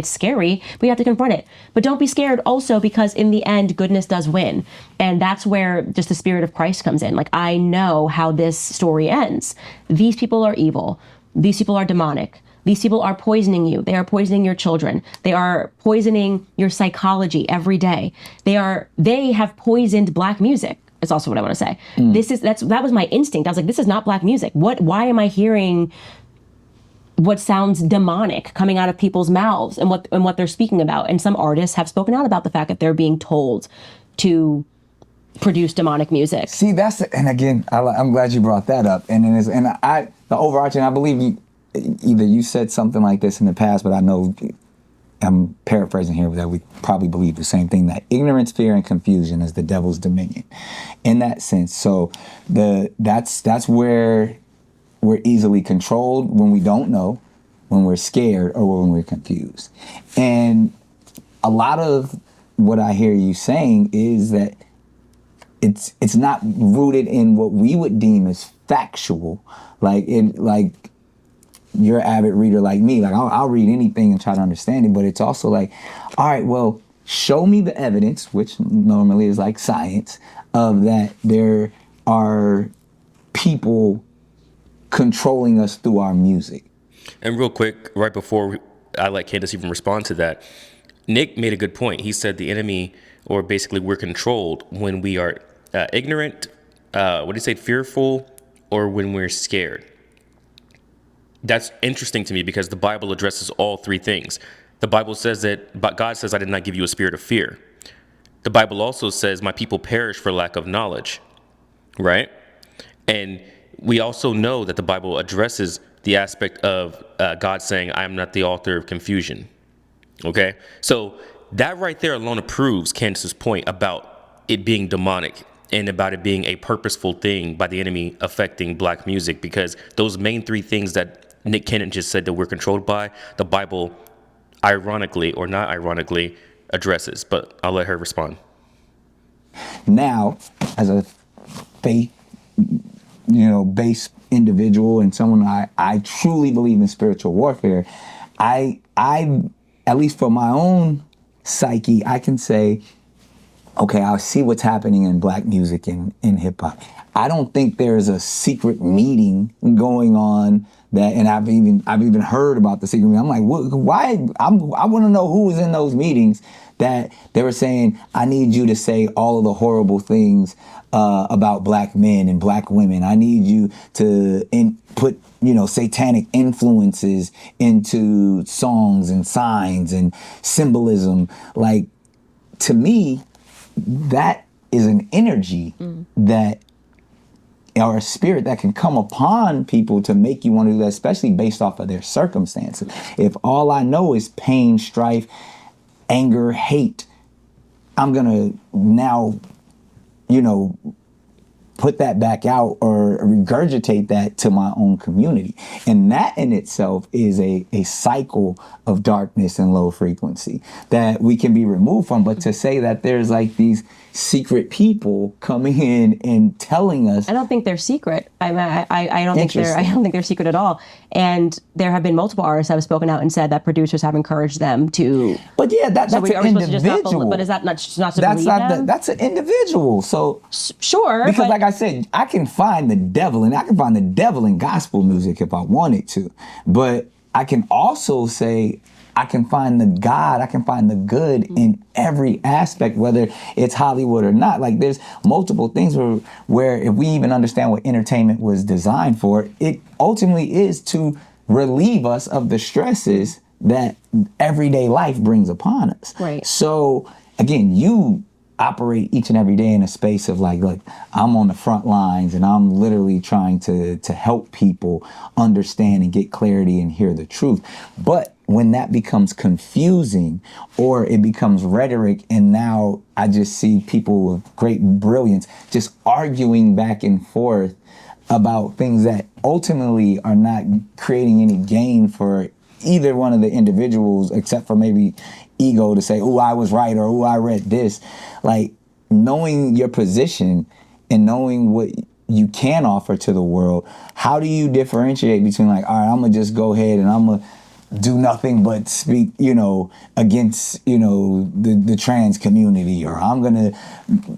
It's scary, but you have to confront it. But don't be scared also, because in the end, goodness does win. And that's where just the Spirit of Christ comes in. Like, I know how this story ends. These people are evil. These people are demonic. These people are poisoning you. They are poisoning your children. They are poisoning your psychology every day. They have poisoned Black music. Is also what I want to say. That was my instinct. I was like, this is not Black music. Why am I hearing what sounds demonic coming out of people's mouths and what they're speaking about? And some artists have spoken out about the fact that they're being told to produce demonic music. See, and again, I'm glad you brought that up. And the overarching, I believe either you said something like this in the past, but I know I'm paraphrasing here, that we probably believe the same thing, that ignorance, fear, and confusion is the devil's dominion in that sense. So that's where we're easily controlled, when we don't know, when we're scared, or when we're confused. And a lot of what I hear you saying is that it's not rooted in what we would deem as factual, like you're an avid reader like me. Like, I'll read anything and try to understand it, but it's also like, all right, well, show me the evidence, which normally is like science, of that there are people controlling us through our music. And real quick, right before I let Candace even respond to that, Nick made a good point. He said the enemy, or basically we're controlled when we are ignorant, what did he say, fearful, or when we're scared. That's interesting to me, because the Bible addresses all three things. The Bible says but God says, I did not give you a spirit of fear. The Bible also says, my people perish for lack of knowledge, right? And we also know that the Bible addresses the aspect of God saying, I am not the author of confusion, okay? So that right there alone proves Candace's point about it being demonic and about it being a purposeful thing by the enemy affecting Black music, because those main three things that Nick Cannon just said that we're controlled by, the Bible, ironically or not ironically, addresses. But I'll let her respond. Now, as a faith, based individual and someone I truly believe in spiritual warfare, I at least for my own psyche, I can say, okay, I see what's happening in Black music and in hip hop. I don't think there's a secret meeting going on that, and I've even heard about the secret meeting. I'm like, why? I want to know who was in those meetings that they were saying, I need you to say all of the horrible things about Black men and Black women. I need you to put satanic influences into songs and signs and symbolism. Like, to me, that is an energy that, or a spirit that can come upon people to make you want to do that, especially based off of their circumstances. If all I know is pain, strife, anger, hate, I'm going to now, put that back out or regurgitate that to my own community. And that in itself is a cycle of darkness and low frequency that we can be removed from. But to say that there's like these secret people coming in and telling us, I don't think they're secret. I don't think they're secret at all. And there have been multiple artists that have spoken out and said that producers have encouraged them to. But yeah, that's an individual. But is that not to believe them? That's an individual. So sure, because like I said, I can find the devil, and I can find the devil in gospel music if I wanted to. But I can also say, I can find the God, I can find the good in every aspect, whether it's Hollywood or not. Like, there's multiple things where if we even understand what entertainment was designed for, it ultimately is to relieve us of the stresses that everyday life brings upon us. Right. So again, you operate each and every day in a space of like, look, I'm on the front lines and I'm literally trying to help people understand and get clarity and hear the truth. But when that becomes confusing or it becomes rhetoric, and now I just see people with great brilliance just arguing back and forth about things that ultimately are not creating any gain for either one of the individuals, except for maybe ego to say, oh, I was right, or oh, I read this. Like, knowing your position and knowing what you can offer to the world, how do you differentiate between like, all right, I'm gonna just go ahead and I'm gonna do nothing but speak, against, the trans community, or I'm gonna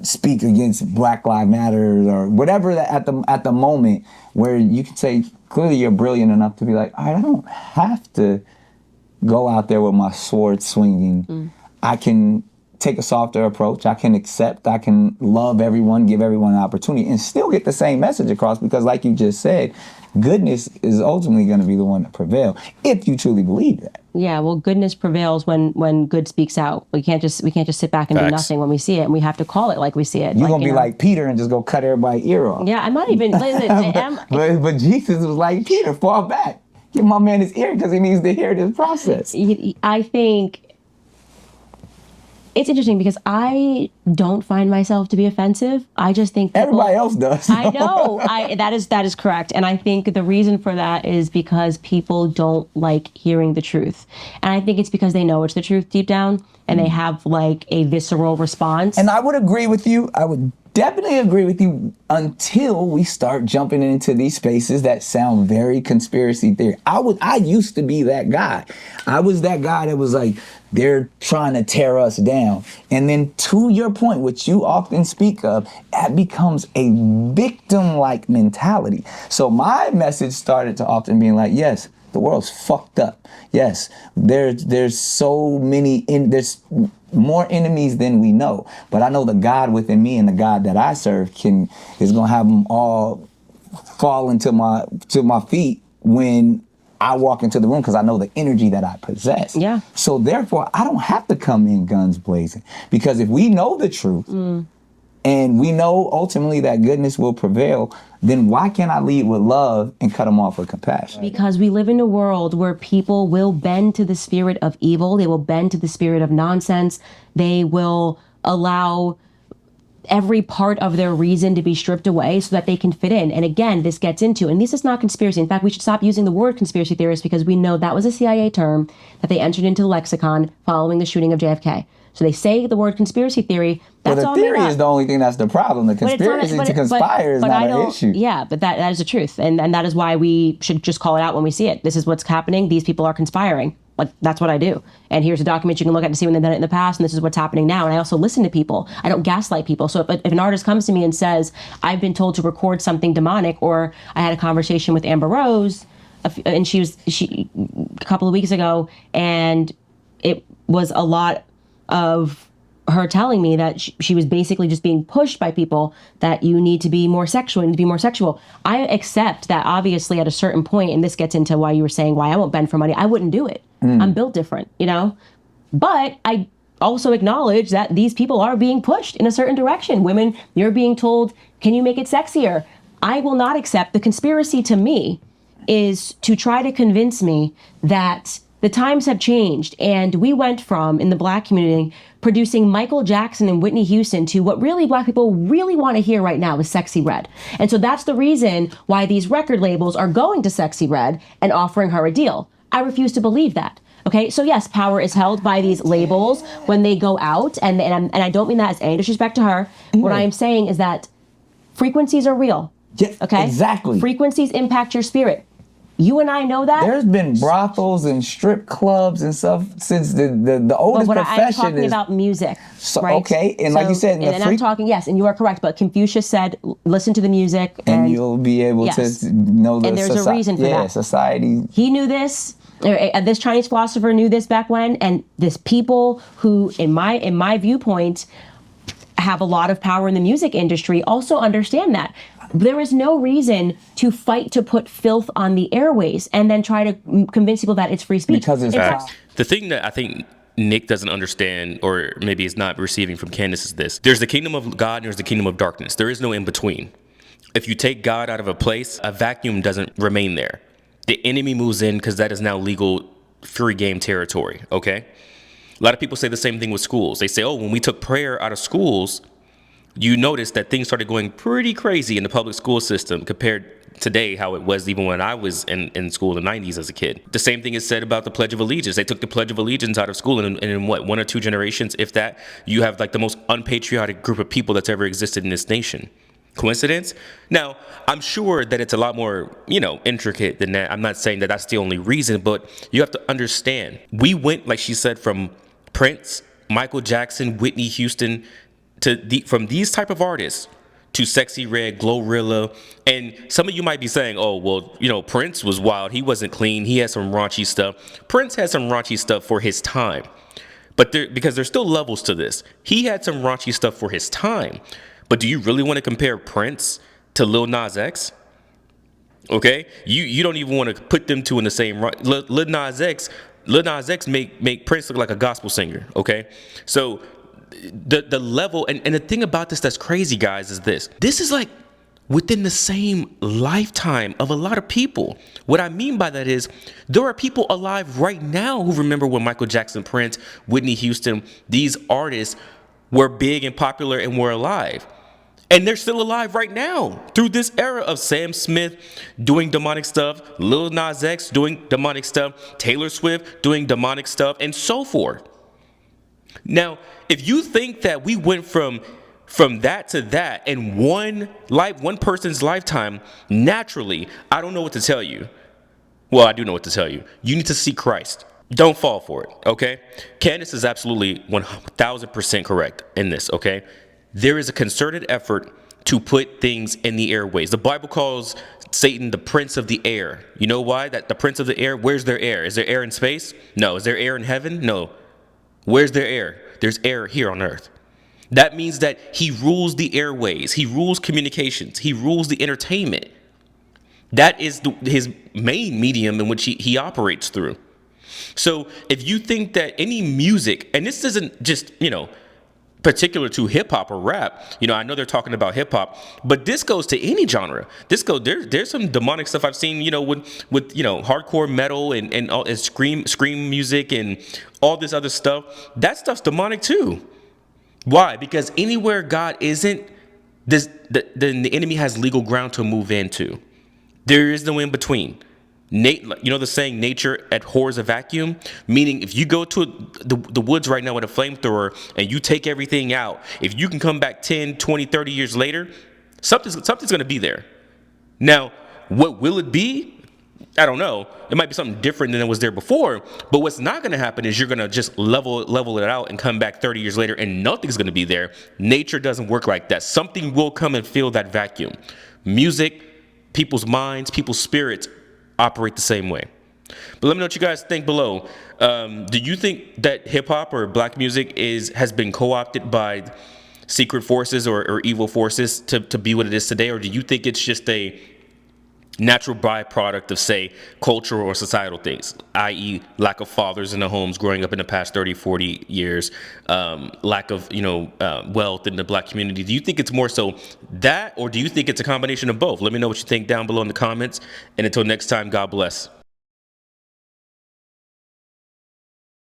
speak against Black Lives Matter, or whatever that at the moment where you can say clearly you're brilliant enough to be like, all right, I don't have to go out there with my sword swinging. I can take a softer approach. I can accept. I can love everyone, give everyone an opportunity, and still get the same message across. Because, like you just said, goodness is ultimately going to be the one that prevail if you truly believe that. Yeah, well, goodness prevails when good speaks out. We can't just sit back and do nothing when we see it, and we have to call it like we see it. You're gonna be like Peter and just go cut everybody's ear off. Yeah, I'm not even. But Jesus was like, Peter, fall back. Give my man his ear because he needs to hear this process. I think it's interesting because I don't find myself to be offensive. I just think everybody else does. I know. That is correct. And I think the reason for that is because people don't like hearing the truth. And I think it's because they know it's the truth deep down and they have like a visceral response. And I would agree with you. I would definitely agree with you until we start jumping into these spaces that sound very conspiracy theory. I used to be that guy. I was that guy that was like, they're trying to tear us down. And then to your point, which you often speak of, that becomes a victim-like mentality. So my message started to often being like, yes, the world's fucked up. Yes, there's so many, there's more enemies than we know. But I know the God within me and the God that I serve is gonna have them all fall into my feet when I walk into the room, because I know the energy that I possess. Yeah. So therefore, I don't have to come in guns blazing, because if we know the truth and we know ultimately that goodness will prevail, then why can't I lead with love and cut them off with compassion? Because we live in a world where people will bend to the spirit of evil. They will bend to the spirit of nonsense. They will allow every part of their reason to be stripped away so that they can fit in. And again, this gets into, and this is not conspiracy. In fact, we should stop using the word conspiracy theorist, because we know that was a CIA term that they entered into the lexicon following the shooting of JFK. So they say the word conspiracy theory. That's well, the theory is the only thing that's the problem. The conspiracy to conspire is not an issue. Yeah, but that is the truth. And that is why we should just call it out when we see it. This is what's happening. These people are conspiring. Like, that's what I do. And here's a document you can look at to see when they've done it in the past, and this is what's happening now. And I also listen to people. I don't gaslight people. So if an artist comes to me and says, I've been told to record something demonic, or I had a conversation with Amber Rose, and she a couple of weeks ago, and it was a lot of her telling me that she was basically just being pushed by people that you need to be more sexual, I accept that, obviously, at a certain point, and this gets into why you were saying why I won't bend for money. I wouldn't do it. I'm built different, But I also acknowledge that these people are being pushed in a certain direction. Women, you're being told, can you make it sexier? I will not accept. The conspiracy to me is to try to convince me that the times have changed, and we went from, in the Black community, producing Michael Jackson and Whitney Houston to what really Black people really want to hear right now is Sexy Red. And so that's the reason why these record labels are going to Sexy Red and offering her a deal. I refuse to believe that. Okay, so yes, power is held by these labels when they go out, and I don't mean that as any disrespect to her. What I am saying is that frequencies are real. Yeah, okay, exactly. Frequencies impact your spirit. You and I know that. There's been brothels and strip clubs and stuff since the oldest profession. I'm talking about music. So, right? Okay, and like you said, I'm talking, yes, and you are correct, but Confucius said, listen to the music. And you'll be able to know the and there's a reason for that. Society. He knew this. This Chinese philosopher knew this back when, and this people who, in my viewpoint, have a lot of power in the music industry also understand that. There is no reason to fight to put filth on the airways and then try to convince people that it's free speech. Because it's the thing that I think Nick doesn't understand, or maybe is not receiving from Candace, is this. There's the kingdom of God and there's the kingdom of darkness. There is no in between. If you take God out of a place, a vacuum doesn't remain there. The enemy moves in because that is now legal free game territory, okay? A lot of people say the same thing with schools. They say, oh, when we took prayer out of schools, you notice that things started going pretty crazy in the public school system compared today how it was even when I was in school in the 90s as a kid. The same thing is said about the Pledge of Allegiance. They took the Pledge of Allegiance out of school, and in what, 1 or 2 generations, if that, you have like the most unpatriotic group of people that's ever existed in this nation. Coincidence? Now, I'm sure that it's a lot more, intricate than that. I'm not saying that that's the only reason, but you have to understand. We went, like she said, from Prince, Michael Jackson, Whitney Houston, from these type of artists to Sexy Red, Glorilla. And some of you might be saying, oh, well, Prince was wild. He wasn't clean. He had some raunchy stuff. Prince had some raunchy stuff for his time. But because there's still levels to this. He had some raunchy stuff for his time. But do you really want to compare Prince to Lil Nas X? Okay? You don't even want to put them two in the same Lil Nas X make Prince look like a gospel singer, okay? So the level and the thing about this that's crazy, guys, is this is like within the same lifetime of a lot of people. What I mean by that is there are people alive right now who remember when Michael Jackson, Prince, Whitney Houston, these artists were big and popular and were alive. And they're still alive right now through this era of Sam Smith doing demonic stuff, Lil Nas X doing demonic stuff, Taylor Swift doing demonic stuff, and so forth. Now, if you think that we went from that to that in one person's lifetime, naturally, I don't know what to tell you. Well, I do know what to tell you. You need to seek Christ. Don't fall for it, okay? Candace is absolutely 1,000% correct in this, okay? There is a concerted effort to put things in the airways. The Bible calls Satan the prince of the air. You know why? That the prince of the air, where's their air? Is there air in space? No. Is there air in heaven? No. Where's their air? There's air here on earth. That means that he rules the airways. He rules communications. He rules the entertainment. That is his main medium in which he operates through. So if you think that any music, and this isn't just, particular to hip hop or rap, I know they're talking about hip hop, but this goes to any genre. There's some demonic stuff I've seen, with hardcore metal and all and scream music and all this other stuff. That stuff's demonic too. Why? Because anywhere God isn't, then the enemy has legal ground to move into. There is no in between. The saying, nature abhors a vacuum, meaning if you go to the woods right now with a flamethrower and you take everything out, if you can come back 10, 20, 30 years later, something's going to be there. Now, what will it be? I don't know. It might be something different than it was there before, but what's not going to happen is you're going to just level it out and come back 30 years later and nothing's going to be there. Nature doesn't work like that. Something will come and fill that vacuum. Music, people's minds, people's spirits operate the same way. But let me know what you guys think below. Do you think that hip hop or black music has been co-opted by secret forces or evil forces to be what it is today? Or do you think it's just a natural byproduct of, say, cultural or societal things, i.e. lack of fathers in the homes growing up in the past 30, 40 years, lack of, wealth in the black community? Do you think it's more so that, or do you think it's a combination of both? Let me know what you think down below in the comments. And until next time, God bless.